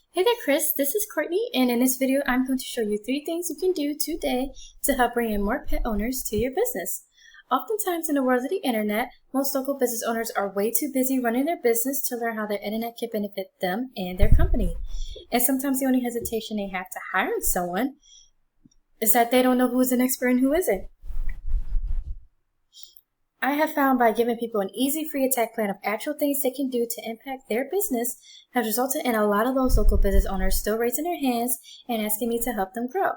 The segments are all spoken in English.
Hey there, Chris. This is Courtney, and in this video, I'm going to show you 3 things you can do today to help bring in more pet owners to your business. Oftentimes in the world of the internet, most local business owners are way too busy running their business to learn how their internet can benefit them and their company. And sometimes the only hesitation they have to hiring someone is that they don't know who is an expert and who isn't. I have found by giving people an easy free attack plan of actual things they can do to impact their business has resulted in a lot of those local business owners still raising their hands and asking me to help them grow.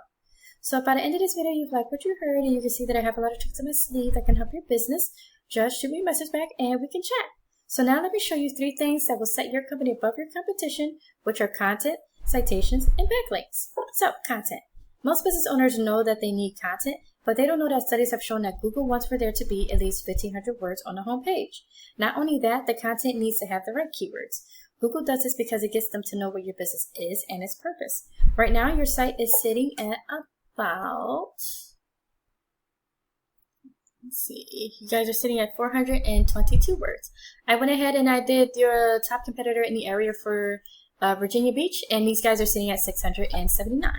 So if by the end of this video you've liked what you heard and you can see that I have a lot of tricks in my sleeve that can help your business, just shoot me a message back and we can chat. So now let me show you 3 things that will set your company above your competition, which are content, citations, and backlinks. So content. Most business owners know that they need content, but they don't know that studies have shown that Google wants for there to be at least 1,500 words on the home page. Not only that, the content needs to have the right keywords. Google does this because it gets them to know what your business is and its purpose. Right now, your site is sitting at about, let's see, you guys are sitting at 422 words. I went ahead and I did your top competitor in the area for Virginia Beach, and these guys are sitting at 679.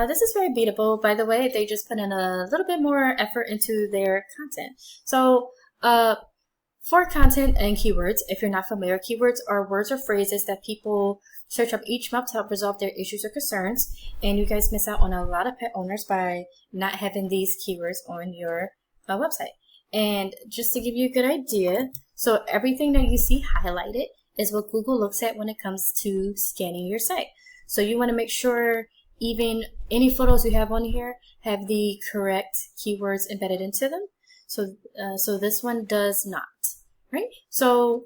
This is very beatable. By the way, they just put in a little bit more effort into their content. So for content and keywords, if you're not familiar, keywords are words or phrases that people search up each month to help resolve their issues or concerns. And you guys miss out on a lot of pet owners by not having these keywords on your website. And just to give you a good idea, so everything that you see highlighted is what Google looks at when it comes to scanning your site. So you want to make sure even any photos you have on here have the correct keywords embedded into them. So this one does not, right? So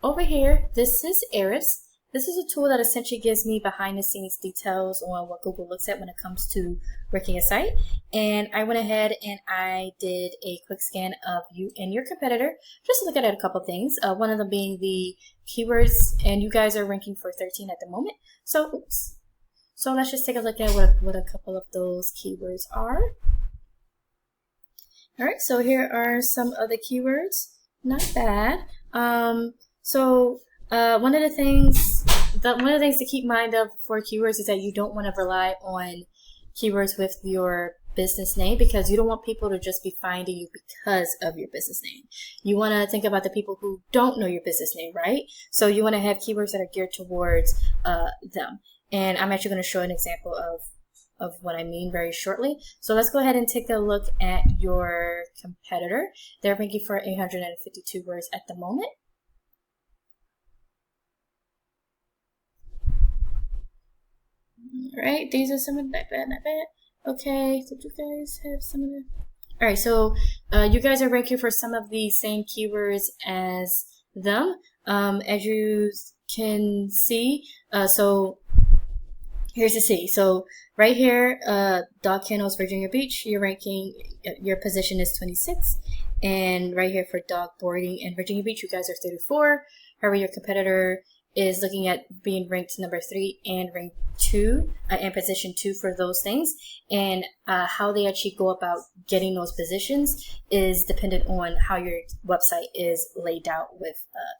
over here, this is Eris. This is a tool that essentially gives me behind the scenes details on what Google looks at when it comes to ranking a site. And I went ahead and I did a quick scan of you and your competitor, just to look at a couple things. One of them being the keywords, and you guys are ranking for 13 at the moment. So let's just take a look at what a couple of those keywords are. All right, so here are some of the keywords. Not bad. One of the things to keep in mind of for keywords is that you don't want to rely on keywords with your business name, because you don't want people to just be finding you because of your business name. You want to think about the people who don't know your business name, right? So you want to have keywords that are geared towards them. And I'm actually going to show an example of what I mean very shortly. So let's go ahead and take a look at your competitor. They're ranking for 852 words at the moment. All right, these are some of not bad. Okay, did you guys have some of the? All right, so you guys are ranking for some of the same keywords as them. As you can see, here's the C. So right here, dog kennels, Virginia Beach, your ranking, your position is 26. And right here for dog boarding in Virginia Beach, you guys are 34. However, your competitor is looking at being ranked number 3 and ranked 2 and position 2 for those things. And how they actually go about getting those positions is dependent on how your website is laid out with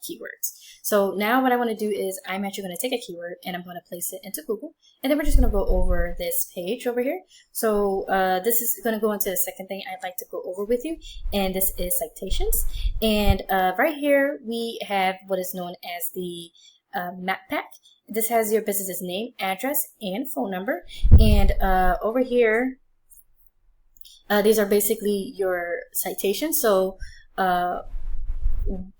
keywords. So now what I want to do is I'm actually going to take a keyword and I'm going to place it into Google, and then we're just going to go over this page over here. So this is going to go into the second thing I'd like to go over with you, and this is citations. And right here we have what is known as the map pack. This has your business's name, address, and phone number. And over here, these are basically your citations. So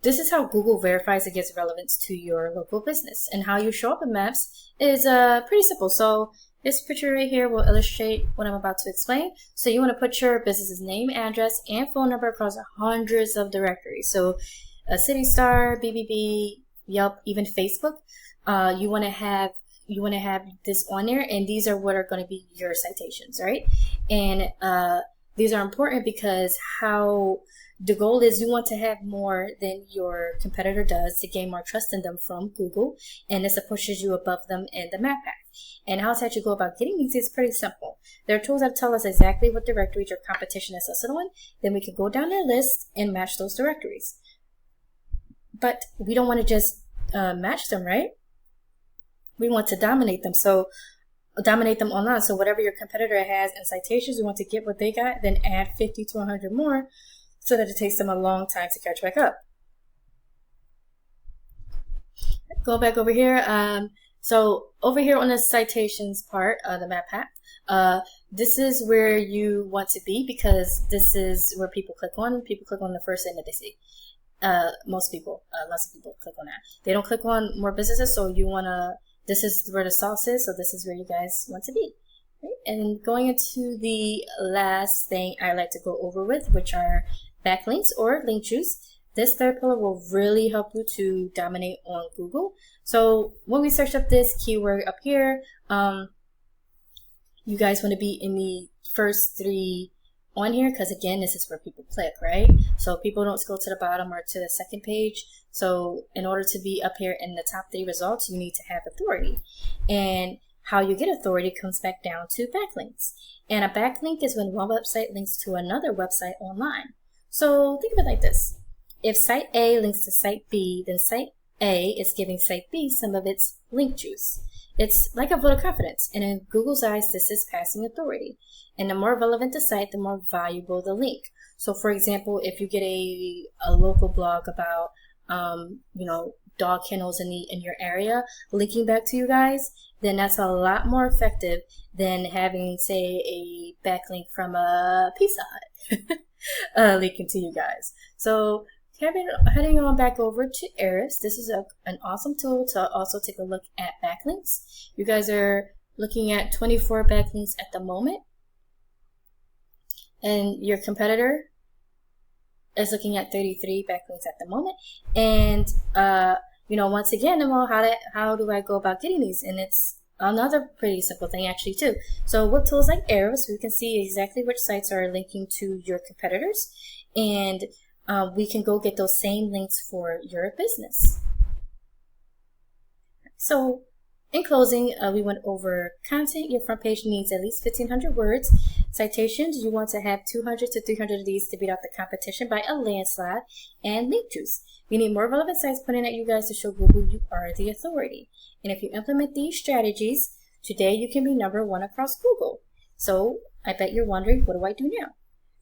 this is how Google verifies it gets relevance to your local business. And how you show up in maps is pretty simple. So this picture right here will illustrate what I'm about to explain. So you want to put your business's name, address, and phone number across hundreds of directories. So City Star, BBB, Yelp, even Facebook. You want to have this on there, and these are what are going to be your citations, right? And these are important because how the goal is you want to have more than your competitor does to gain more trust in them from Google, and this pushes you above them in the map pack. And how to actually go about getting these is pretty simple. There are tools that tell us exactly what directories your competition is listed on. Then we can go down their list and match those directories. But we don't want to just match them, right? we want to dominate them. So dominate them online. So whatever your competitor has in citations, we want to get what they got, then add 50 to 100 more so that it takes them a long time to catch back up. Go back over here. So over here on the citations part of the map pack, this is where you want to be, because this is where people click on. People click on the first thing that they see. Most people, lots of people click on that. They don't click on more businesses, so you want to, this is where the sauce is, so this is where you guys want to be. Right? And going into the last thing I like to go over with, which are backlinks or link juice. This third pillar will really help you to dominate on Google. So when we search up this keyword up here, you guys want to be in the first 3 on here, because again, this is where people click, right? So people don't scroll to the bottom or to the second page. So in order to be up here in the top 3 results, you need to have authority. And how you get authority comes back down to backlinks. And a backlink is when one website links to another website online. So think of it like this. If site A links to site B, then site A is giving site B some of its link juice. It's like a vote of confidence, and in Google's eyes, this is passing authority. And the more relevant the site, the more valuable the link. So for example, if you get a local blog about, you know, dog kennels in your area, linking back to you guys, then that's a lot more effective than having, say, a backlink from a Pizza Hut linking to you guys. So heading on back over to Ahrefs, this is an awesome tool to also take a look at backlinks. You guys are looking at 24 backlinks at the moment, and your competitor is looking at 33 backlinks at the moment. And you know, once again, well, how do I go about getting these? And it's another pretty simple thing actually too. So with tools like Ahrefs, we can see exactly which sites are linking to your competitors, and we can go get those same links for your business. So in closing, we went over content. Your front page needs at least 1,500 words. Citations, you want to have 200 to 300 of these to beat out the competition by a landslide. And link juice. You need more relevant sites pointing at you guys to show Google you are the authority. And if you implement these strategies, today you can be #1 across Google. So I bet you're wondering, what do I do now?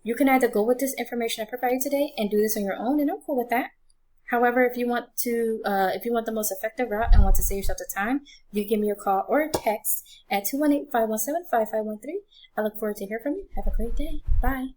You can either go with this information I provided today and do this on your own, and I'm cool with that. However, if you want the most effective route and want to save yourself the time, you give me a call or a text at 218-517-5513. I look forward to hearing from you. Have a great day. Bye.